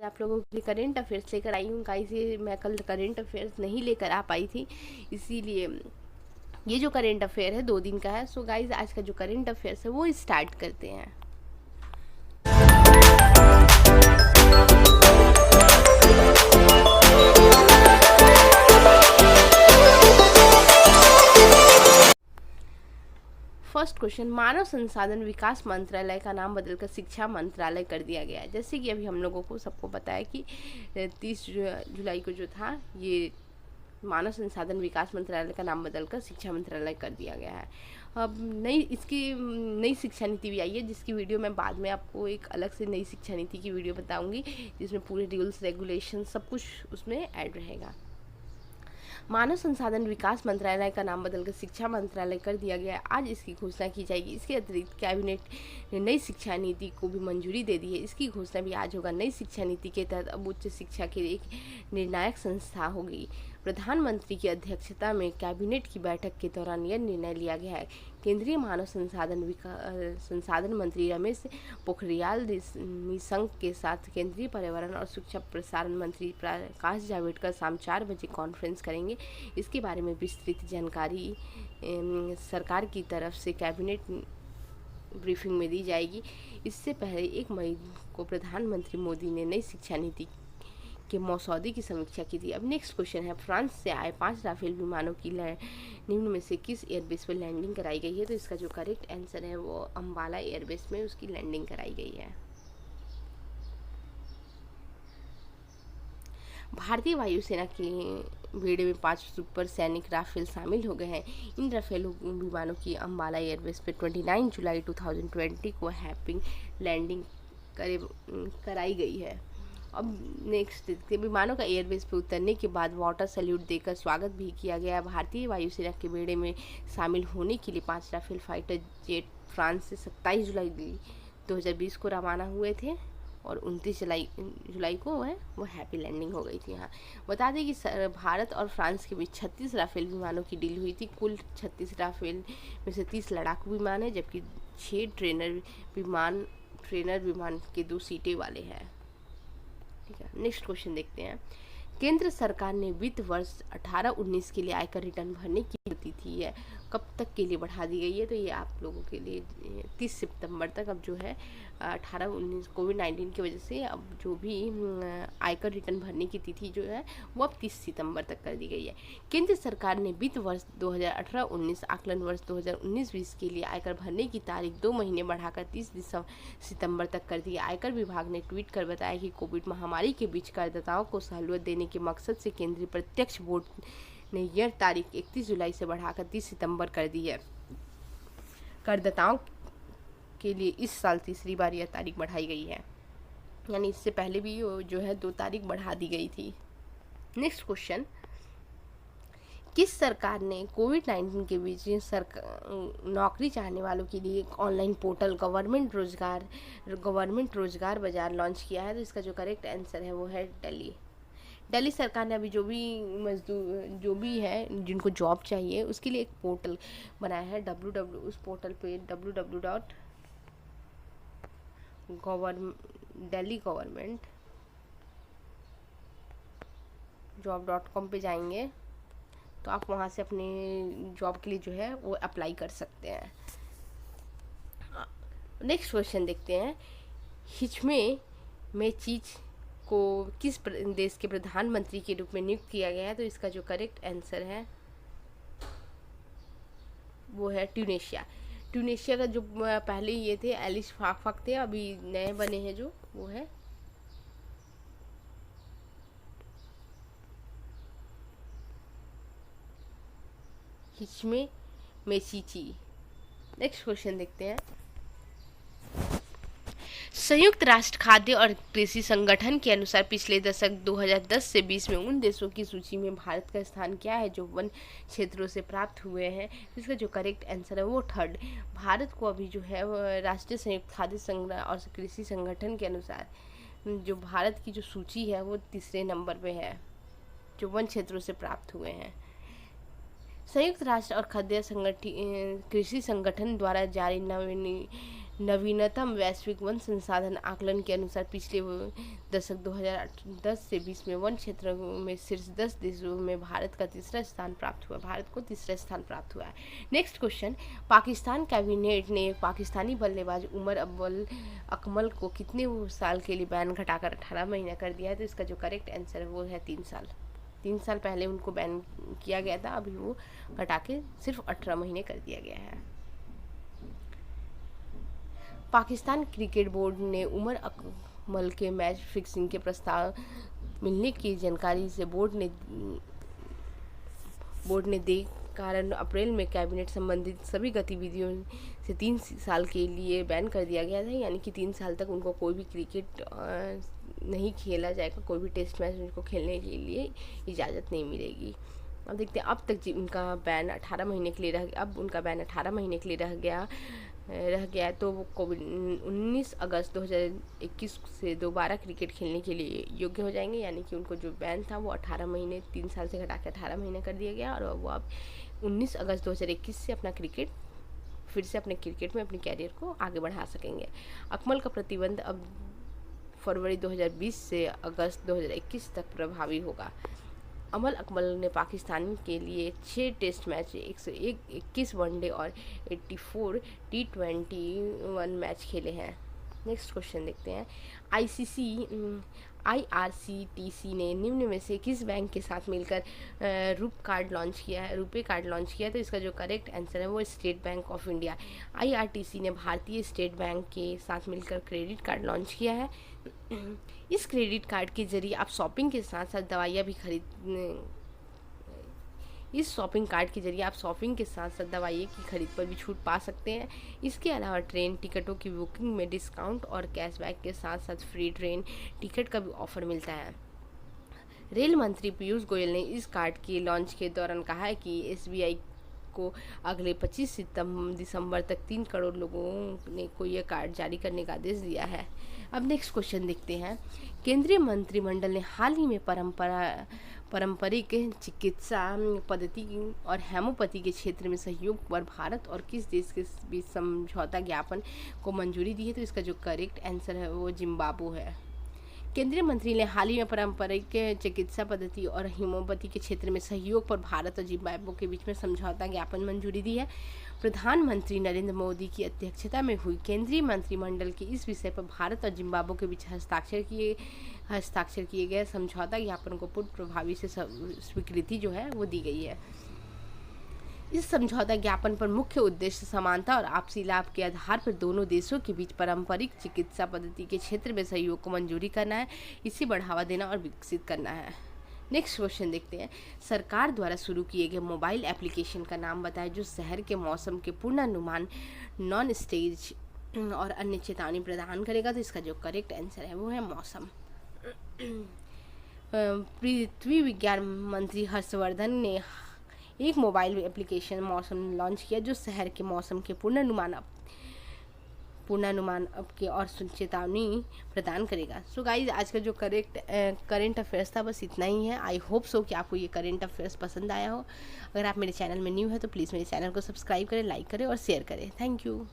आप लोगों के लिए करेंट अफेयर्स लेकर आई हूँ गाइस। ये मैं कल करेंट अफेयर्स नहीं लेकर आ पाई थी, इसीलिए ये जो करेंट अफेयर है 2 दिन का है। सो गाइस आज का जो करेंट अफेयर्स है वो स्टार्ट करते हैं। फर्स्ट क्वेश्चन, मानव संसाधन विकास मंत्रालय का नाम बदलकर शिक्षा मंत्रालय कर दिया गया है। जैसे कि अभी हम लोगों को सबको पता है कि 30 जुलाई को जो था ये मानव संसाधन विकास मंत्रालय का नाम बदलकर शिक्षा मंत्रालय कर दिया गया है। अब नई शिक्षा नीति भी आई है, जिसकी वीडियो मैं बाद में आपको एक अलग से नई शिक्षा नीति की वीडियो बताऊंगी, जिसमें पूरे रूल्स रेगुलेशन सब कुछ उसमें ऐड रहेगा। मानव संसाधन विकास मंत्रालय का नाम बदलकर शिक्षा मंत्रालय कर दिया गया है। आज इसकी घोषणा की जाएगी। इसके अतिरिक्त कैबिनेट ने नई शिक्षा नीति को भी मंजूरी दे दी है। इसकी घोषणा भी आज होगा। नई शिक्षा नीति के तहत अब उच्च शिक्षा की एक निर्णायक संस्था होगी। प्रधानमंत्री की अध्यक्षता में कैबिनेट की बैठक के दौरान यह निर्णय लिया गया है। केंद्रीय मानव संसाधन मंत्री रमेश पोखरियाल निशंक के साथ केंद्रीय पर्यावरण और सूचना प्रसारण मंत्री प्रकाश जावड़ेकर शाम 4 बजे कॉन्फ्रेंस करेंगे। इसके बारे में विस्तृत जानकारी सरकार की तरफ से कैबिनेट ब्रीफिंग में दी जाएगी। इससे पहले 1 मई को प्रधानमंत्री मोदी ने नई शिक्षा नीति के मसौदे की समीक्षा की थी। अब नेक्स्ट क्वेश्चन है, फ्रांस से आए 5 राफेल विमानों की निम्न में से किस एयरबेस पर लैंडिंग कराई गई है? तो इसका जो करेक्ट आंसर है वो अम्बाला एयरबेस में उसकी लैंडिंग कराई गई है। भारतीय वायुसेना के बेड़े में 5 सुपर सैनिक राफेल शामिल हो गए हैं। इन राफेल विमानों की अम्बाला एयरबेस पर 29 जुलाई 2020 को हैपिंग लैंडिंग कराई गई है। अब नेक्स्ट देखते हैं, विमानों का एयरबेस पर उतरने के बाद वाटर सैल्यूट देकर स्वागत भी किया गया। भारतीय वायुसेना के बेड़े में शामिल होने के लिए 5 राफेल फाइटर जेट फ्रांस से 27 जुलाई 2020 को रवाना हुए थे और 29 जुलाई को वो हैप्पी लैंडिंग हो गई थी। यहाँ बता दें कि भारत और फ्रांस के बीच 36 राफेल विमानों की डील हुई थी। कुल 36 राफेल में से 30 लड़ाकू विमान है, जबकि 6 ट्रेनर विमान के 2 सीटें वाले हैं। ठीक है, नेक्स्ट क्वेश्चन देखते हैं। केंद्र सरकार ने वित्त वर्ष 18-19 के लिए आयकर रिटर्न भरने की तिथि है कब तक के लिए बढ़ा दी गई है? तो ये आप लोगों के लिए 30 सितंबर तक। अब जो है 18-19 कोविड-19 की वजह से अब जो भी आयकर रिटर्न भरने की तिथि जो है वो अब 30 सितंबर तक कर दी गई है। केंद्र सरकार ने वित्त वर्ष 2018-19 आकलन वर्ष 2019-20 के लिए आयकर भरने की तारीख 2 महीने बढ़ाकर 30 सितंबर तक कर दी है। आयकर विभाग ने ट्वीट कर बताया कि कोविड महामारी के बीच करदाताओं को सहूलियत देने के मकसद से केंद्रीय प्रत्यक्ष बोर्ड ने यह तारीख 31 जुलाई से बढ़ाकर 30 सितंबर कर दी है। करदाताओं के लिए इस साल तीसरी बार यह तारीख बढ़ाई गई है, यानी इससे पहले भी जो है 2 तारीख बढ़ा दी गई थी। नेक्स्ट क्वेश्चन, किस सरकार ने कोविड-19 के बीच नौकरी चाहने वालों के लिए एक ऑनलाइन पोर्टल गवर्नमेंट रोजगार बाजार लॉन्च किया है? तो इसका जो करेक्ट आंसर है वो है दिल्ली सरकार ने अभी जो भी मजदूर जो भी है जिनको जॉब चाहिए उसके लिए एक पोर्टल बनाया है। उस पोर्टल पे delhi-government-job.com पे जाएंगे तो आप वहाँ से अपने जॉब के लिए जो है वो अप्लाई कर सकते हैं। नेक्स्ट क्वेश्चन देखते हैं, में चीज को किस देश के प्रधानमंत्री के रूप में नियुक्त किया गया है? तो इसका जो करेक्ट आंसर है वो है ट्यूनेशिया का जो पहले ये थे एलिस फाक थे, अभी नए बने हैं जो वो है मेचीची। नेक्स्ट क्वेश्चन देखते हैं, संयुक्त राष्ट्र खाद्य और कृषि संगठन के अनुसार पिछले दशक 2010 से 20 में उन देशों की सूची में भारत का स्थान क्या है जो वन क्षेत्रों से प्राप्त हुए हैं? इसका जो करेक्ट आंसर है वो 3rd। भारत को अभी जो है राष्ट्रीय संयुक्त खाद्य संग्रह और कृषि संगठन के अनुसार जो भारत की जो सूची है वो 3रे नंबर पे है जो वन क्षेत्रों से प्राप्त हुए हैं। संयुक्त राष्ट्र और खाद्य कृषि संगठन द्वारा जारी नवीनतम वैश्विक वन संसाधन आकलन के अनुसार पिछले दशक 2010 से 20 में वन क्षेत्र में शीर्ष 10 देशों में भारत का तीसरा स्थान प्राप्त हुआ। भारत को तीसरा स्थान प्राप्त हुआ है। नेक्स्ट क्वेश्चन, पाकिस्तान कैबिनेट ने पाकिस्तानी बल्लेबाज उमर अकमल को कितने साल के लिए बैन घटाकर 18 महीना कर दिया है? तो इसका जो करेक्ट आंसर है वो है 3 साल। 3 साल पहले उनको बैन किया गया था, अभी वो घटा के सिर्फ 18 महीने कर दिया गया है। पाकिस्तान क्रिकेट बोर्ड ने उमर अकमल के मैच फिक्सिंग के प्रस्ताव मिलने की जानकारी से बोर्ड ने दे कारण अप्रैल में कैबिनेट संबंधित सभी गतिविधियों से 3 साल के लिए बैन कर दिया गया था। यानी कि 3 साल तक उनको कोई भी क्रिकेट नहीं खेला जाएगा, कोई भी टेस्ट मैच उनको खेलने के लिए इजाज़त नहीं मिलेगी। अब देखते हैं, अब तक उनका बैन 18 महीने के लिए अब उनका बैन 18 महीने के लिए रह गया तो वो कोविड 19 अगस्त 2021 से दोबारा क्रिकेट खेलने के लिए योग्य हो जाएंगे। यानी कि उनको जो बैन था वो 18 महीने 3 साल से घटा के 18 महीने कर दिया गया और वो अब 19 अगस्त 2021 से फिर से अपने क्रिकेट में अपने कैरियर को आगे बढ़ा सकेंगे। अकमल का प्रतिबंध अब फरवरी 2020 से अगस्त 2021 तक प्रभावी होगा। उमर अकमल ने पाकिस्तान के लिए 6 टेस्ट मैच, 121 वनडे और 84 T21 मैच खेले हैं। नेक्स्ट क्वेश्चन देखते हैं, IRCTC ने निम्न में से किस बैंक के साथ मिलकर रुपे कार्ड लॉन्च किया है? तो इसका जो करेक्ट आंसर है वो state bank of India. IRCTC ने भारतीय स्टेट बैंक के साथ मिलकर क्रेडिट कार्ड लॉन्च किया है। इस क्रेडिट कार्ड के जरिए आप शॉपिंग के साथ साथ दवाइयाँ भी दवाइयों की खरीद पर भी छूट पा सकते हैं। इसके अलावा ट्रेन टिकटों की बुकिंग में डिस्काउंट और कैशबैक के साथ साथ फ्री ट्रेन टिकट का भी ऑफर मिलता है। रेल मंत्री पीयूष गोयल ने इस कार्ड के लॉन्च के दौरान कहा है कि SBI को अगले 25 दिसंबर तक 3 करोड़ लोगों को यह कार्ड जारी करने का आदेश दिया है। अब नेक्स्ट क्वेश्चन देखते हैं, केंद्रीय मंत्रिमंडल ने हाल ही में पारंपरिक चिकित्सा पद्धति और हेमोपैथी के क्षेत्र में सहयोग पर भारत और किस देश के बीच समझौता ज्ञापन को मंजूरी दी है? तो इसका जो करेक्ट आंसर है वो जिम्बाब्वे है। केंद्रीय मंत्री ने हाल ही में पारंपरिक चिकित्सा पद्धति और होम्योपैथी के क्षेत्र में सहयोग पर भारत और जिम्बाब्वे के बीच में समझौता ज्ञापन मंजूरी दी है। प्रधानमंत्री नरेंद्र मोदी की अध्यक्षता में हुई केंद्रीय मंत्रिमंडल के इस विषय पर भारत और जिम्बाब्वे के बीच हस्ताक्षर किए गए समझौता ज्ञापन को पूर्ण प्रभावी से स्वीकृति जो है वो दी गई है। इस समझौता ज्ञापन पर मुख्य उद्देश्य समानता और आपसी लाभ के आधार पर दोनों देशों के बीच पारंपरिक चिकित्सा पद्धति के क्षेत्र में सहयोग को मंजूरी करना है, इसे बढ़ावा देना और विकसित करना है। नेक्स्ट क्वेश्चन देखते हैं, सरकार द्वारा शुरू किए गए मोबाइल एप्लीकेशन का नाम बताएं जो शहर के मौसम के पूर्वानुमान, नॉन स्टेज और अन्य चेतावनी प्रदान करेगा? तो इसका जो करेक्ट आंसर है वो है मौसम। पृथ्वी विज्ञान मंत्री हर्षवर्धन ने एक मोबाइल एप्लीकेशन मौसम लॉन्च किया जो शहर के मौसम के पूर्वानुमान के और चेतावनी प्रदान करेगा। सो गाइज, आज का जो करेंट अफेयर्स था बस इतना ही है। आई होप सो कि आपको ये करेंट अफेयर्स पसंद आया हो। अगर आप मेरे चैनल में न्यू है तो प्लीज़ मेरे चैनल को सब्सक्राइब करें, लाइक करें और शेयर करें। Thank you.